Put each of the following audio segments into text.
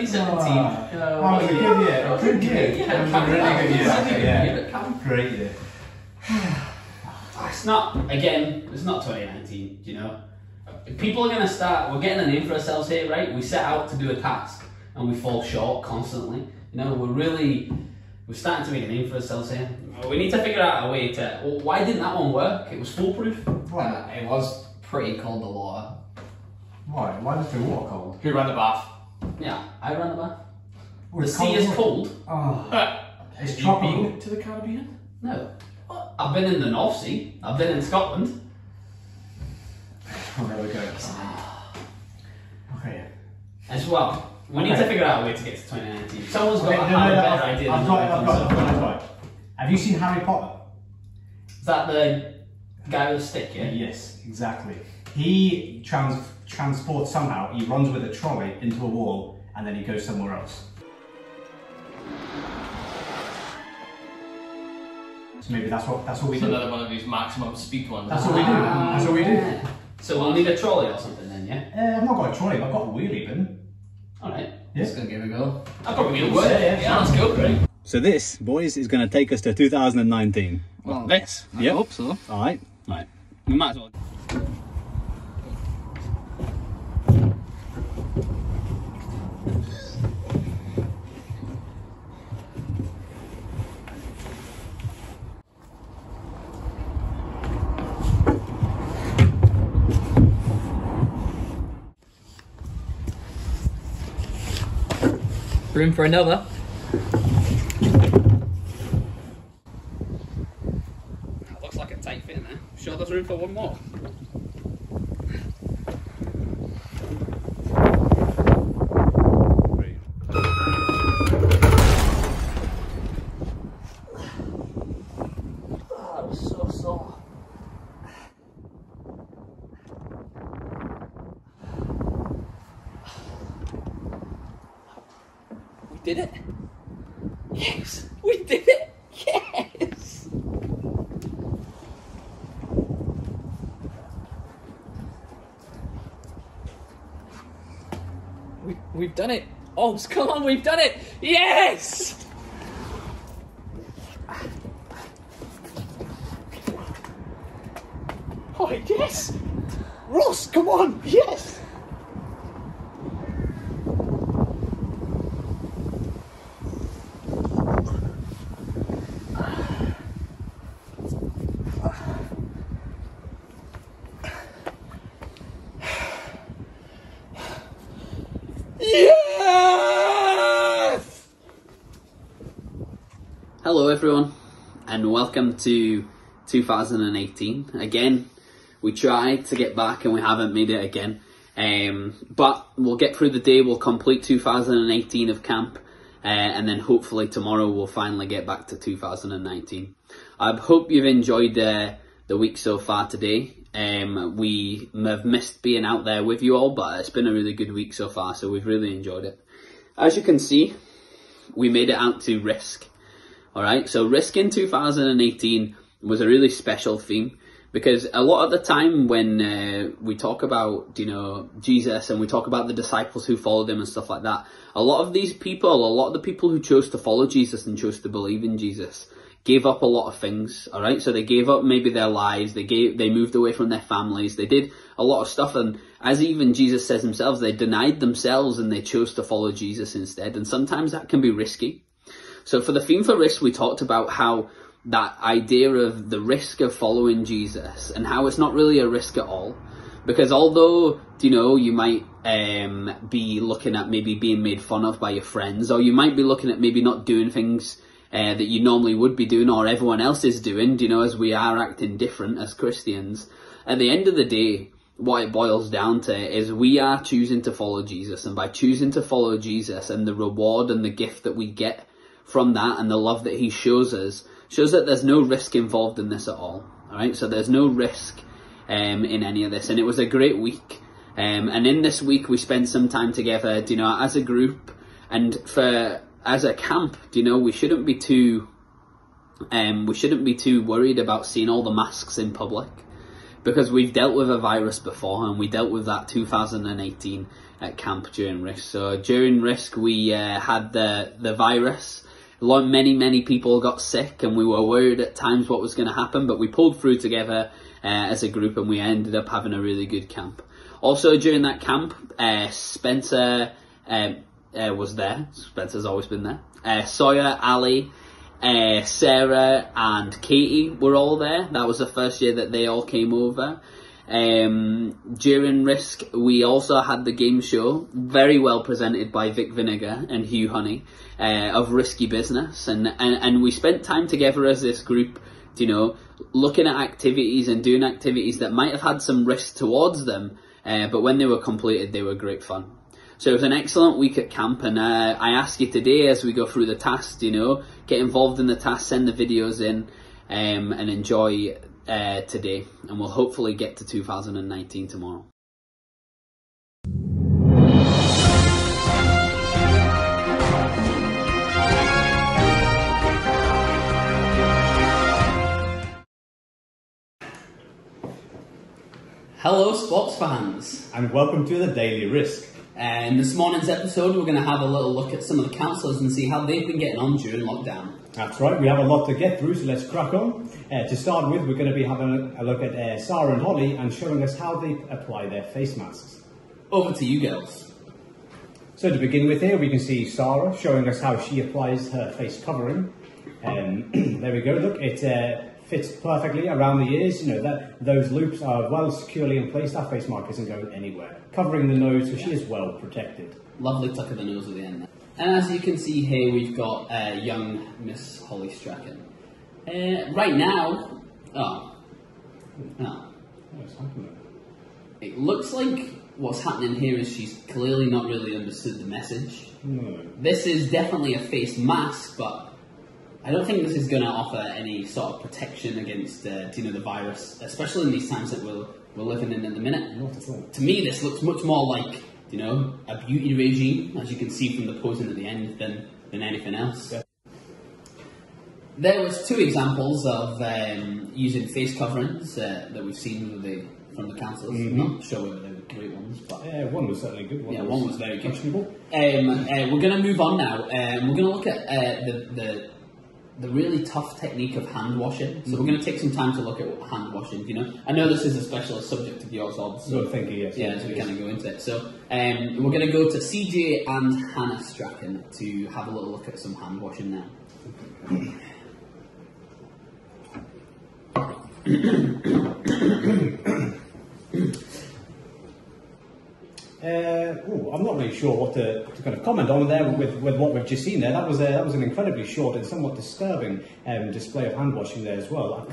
2017. Oh, it was a good year. A good year. It was a really good year. Okay, yeah. Great year. It's not, again, it's not 2019, you know. People are going to start, we're getting a name for ourselves here, right? We set out to do a task and we fall short constantly. You know, we're starting to make a name for ourselves here. We need to figure out a way to, well, why didn't that one work? It was foolproof. It was pretty cold, the water. Why? Why was the water cold? Who ran the bath? Yeah, I ran the bath. Well, The sea is cold. Oh. It's Have you tropical. been to the Caribbean? No. I've been in the North Sea. I've been in Scotland. Oh, there we go. Okay. As well. We need to figure out a way to get to 2019. Someone's got to no, have a no, better idea than I've got it. Have you seen Harry Potter? Is that the guy with the stick, yeah? Yes, exactly. He transports somehow, he runs with a trolley into a wall and then he goes somewhere else. So maybe that's what we It's do. another one of these maximum speed ones. That's what we do. That's what we do. So we'll need a trolley or something then, yeah? I've not got a trolley, but I've got a wheelie bin. Alright. Yeah. Let's go give it a go. I'll probably get a Yeah, let's go, great. So this, boys, is going to take us to 2019. Well, This? I hope so. All right. Right. We might as well. Room for another. That looks like a tight fit in there. Sure there's room for one more. Oh, that was so sore. We did it. Yes, we did it. Yes. We've done it. Oh, come on, we've done it. Yes. Oh, yes. Ross, come on. Yes. Yes! Hello everyone and welcome to 2018. Again, we tried to get back and we haven't made it again. But we'll get through the day, we'll complete 2018 of camp and then hopefully tomorrow we'll finally get back to 2019. I hope you've enjoyed the week so far today. We have missed being out there with you all, but it's been a really good week so far, so we've really enjoyed it. As you can see, we made it out to Risk. Alright, so Risk in 2018 was a really special theme, because a lot of the time when we talk about, you know, Jesus and we talk about the disciples who followed him and stuff like that, a lot of these people, a lot of the people who chose to follow Jesus and chose to believe in Jesus, gave up a lot of things, alright? So they gave up maybe their lives, they moved away from their families, they did a lot of stuff, and as even Jesus says himself, they denied themselves and they chose to follow Jesus instead, and sometimes that can be risky. So for the theme for Risk, we talked about how that idea of the risk of following Jesus and how it's not really a risk at all. Because although, you know, you might be looking at maybe being made fun of by your friends, or you might be looking at maybe not doing things that you normally would be doing or everyone else is doing, you know, as we are acting different as Christians, at the end of the day, what it boils down to is we are choosing to follow Jesus, and by choosing to follow Jesus and the reward and the gift that we get from that and the love that he shows us, shows that there's no risk involved in this at all. Alright, so there's no risk in any of this, and it was a great week. And in this week we spent some time together, you know, as a group, and as a camp, you know, we shouldn't be too worried about seeing all the masks in public, because we've dealt with a virus before, and we dealt with that 2018 at camp during Risk. So during Risk, we had the virus. Many people got sick, and we were worried at times what was going to happen, but we pulled through together as a group, and we ended up having a really good camp. Also during that camp, Spencer was there. Spencer's always been there. Sawyer, Ali, Sarah and Katie were all there. That was the first year that they all came over. During Risk, we also had the game show, very well presented by Vic Vinegar and Hugh Honey, of Risky Business, and we spent time together as this group, you know, looking at activities and doing activities that might have had some risk towards them, but when they were completed, they were great fun. So it was an excellent week at camp, and I ask you today, as we go through the tasks, you know, get involved in the tasks, send the videos in, and enjoy today, and we'll hopefully get to 2019 tomorrow. Hello sports fans, And welcome to the Daily Risk. and this morning's episode we're going to have a little look at some of the counsellors and see how they've been getting on during lockdown. That's right, we have a lot to get through, so let's crack on. To start with, we're going to be having a look at Sarah and Holly and showing us how they apply their face masks. Over to you girls. So to begin with here, we can see Sarah showing us how she applies her face covering. There we go, look, it fits perfectly around the ears, you know, that those loops are well securely in place, that face mark isn't going anywhere. Covering the nose, so she is well protected. Lovely tuck of the nose at the end there. And as you can see here, we've got young Miss Holly Strachan. Right now, What's happening? it looks like what's happening here is she's clearly not really understood the message. No. This is definitely a face mask, but I don't think this is going to offer any sort of protection against you know, the virus, especially in these times that we're living in the minute. Not at all. To me, this looks much more like, you know, a beauty regime, as you can see from the posing at the end, than anything else. Yeah. There was two examples of using face coverings that we've seen from the councils. Mm-hmm. Not sure whether they were great ones, but One was certainly good. one was very good. questionable. We're going to move on now. We're going to look at the really tough technique of hand washing. So we're going to take some time to look at hand washing. You know, I know this is a specialist subject of yours, Odd. Good thinking, yes. Yeah, as we kind of go into it. So we're going to go to CJ and Hannah Strachan to have a little look at some hand washing now. I'm not really sure what to kind of comment on there with what we've just seen there. That was an incredibly short and somewhat disturbing display of hand washing there as well.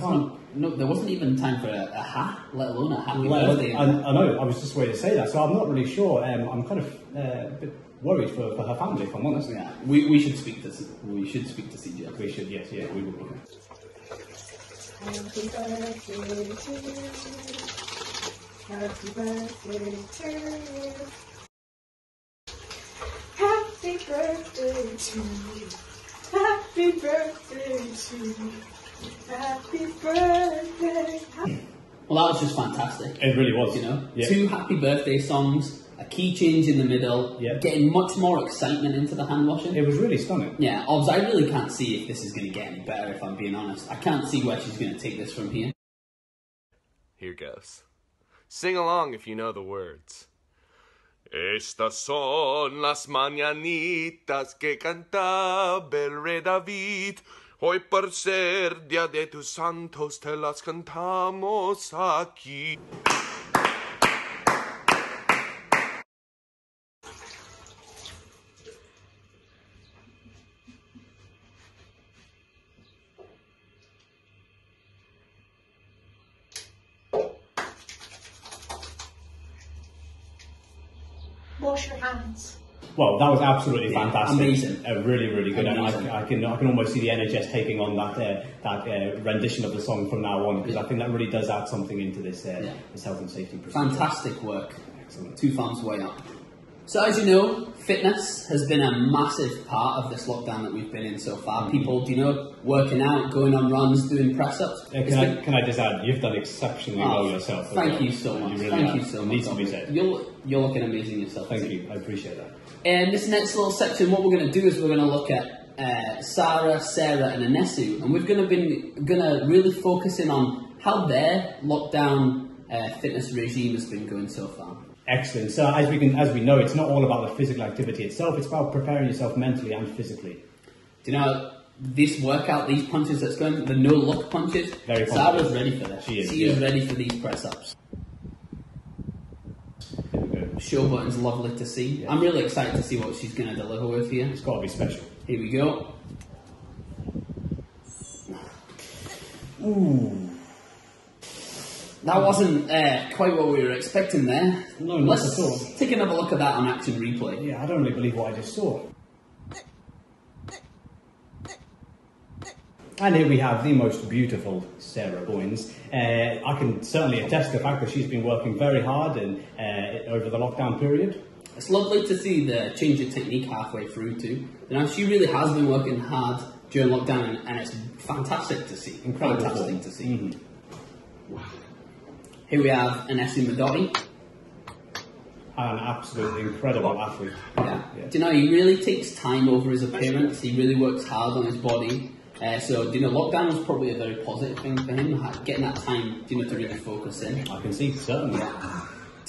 No, there wasn't even time for a hat, let alone a happy Well, birthday. I know, I was just waiting to say that, so I'm not really sure. I'm kind of a bit worried for her family, if I'm honest. Yeah, we should speak to CJ. We should, yes, yeah, we will. Happy birthday to you. Happy birthday to you. Happy birthday to you. Happy birthday to you. Happy birthday. Well, that was just fantastic. It really was. You know, Yeah. 2 happy birthday songs, a key change in the middle, Yeah. getting much more excitement into the hand washing. It was really stunning. Yeah, Obs, I really can't see if this is going to get any better, if I'm being honest. I can't see where she's going to take this from here. Here goes. Sing along if you know the words. Estas son las mañanitas que cantaba el rey David. Hoy por ser día de tus santos te las cantamos aquí. Wash your hands. Well, that was absolutely Yeah, fantastic. amazing. Really, really good. Amazing. And I can almost see the NHS taking on that rendition of the song from now on, because I think that really does add something into this health and safety procedure. Fantastic work. Excellent. 2 thumbs way up. So as you know, fitness has been a massive part of this lockdown that we've been in so far. People, working out, going on runs, doing press-ups. Can I just add, you've done exceptionally well yourself. Thank you so much. Thank you so much. Needs to be said. You're looking amazing yourself. Thank you, I appreciate that. In this next little section, what we're going to do is we're going to look at Sarah, and Anesu, and we're going to really focus in on how their lockdown fitness regime has been going so far. Excellent. So as we know, it's not all about the physical activity itself. It's about preparing yourself mentally and physically. Do you know this workout, these punches that's going, the no look punches? Very Sarah's ready for this. She is ready for these press ups. Show button's lovely to see. Yeah. I'm really excited to see what she's going to deliver with here. It's got to be special. Here we go. Ooh. That wasn't quite what we were expecting there. No, not at all. Let's take another look at that on action replay. Yeah, I don't really believe what I just saw. And here we have the most beautiful Sarah Boynes. I can certainly attest to the fact that she's been working very hard over the lockdown period. It's lovely to see the change of technique halfway through too. She really has been working hard during lockdown, and it's fantastic to see. Incredible. Fantastic to see. Mm-hmm. Here we have Anesu Modotti. An absolutely incredible athlete. Yeah. He really takes time over his appearance. He really works hard on his body. So lockdown was probably a very positive thing for him, getting that time, to really focus in. I can see, certainly.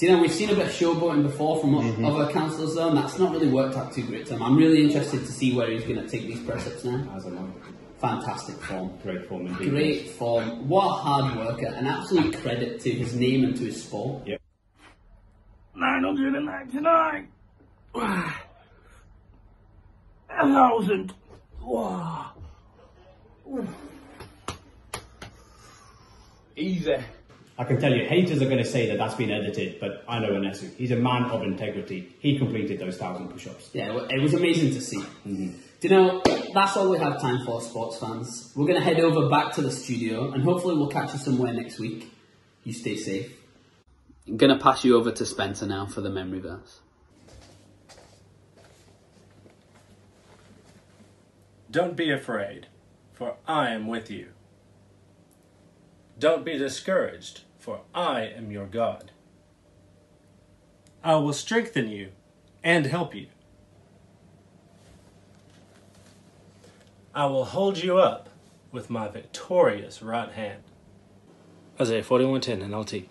We've seen a bit of showboating before from other counsellors though, and that's not really worked out too great to him. I'm really interested to see where he's going to take these press-ups now. As am I. Fantastic form. Great form indeed. Great form. What a hard worker. An absolute credit to his name and to his sport. Yep. 999. 1,000. Wow. Easy. I can tell you, haters are going to say that that's been edited, but I know Anesu. He's a man of integrity. He completed those 1,000 push-ups. Yeah, it was amazing to see. Mm-hmm. That's all we have time for, sports fans. We're going to head over back to the studio, and hopefully we'll catch you somewhere next week. You stay safe. I'm going to pass you over to Spencer now for the memory verse. Don't be afraid, for I am with you. Don't be discouraged, for I am your God. I will strengthen you and help you. I will hold you up with my victorious right hand. Isaiah 41:10 NLT.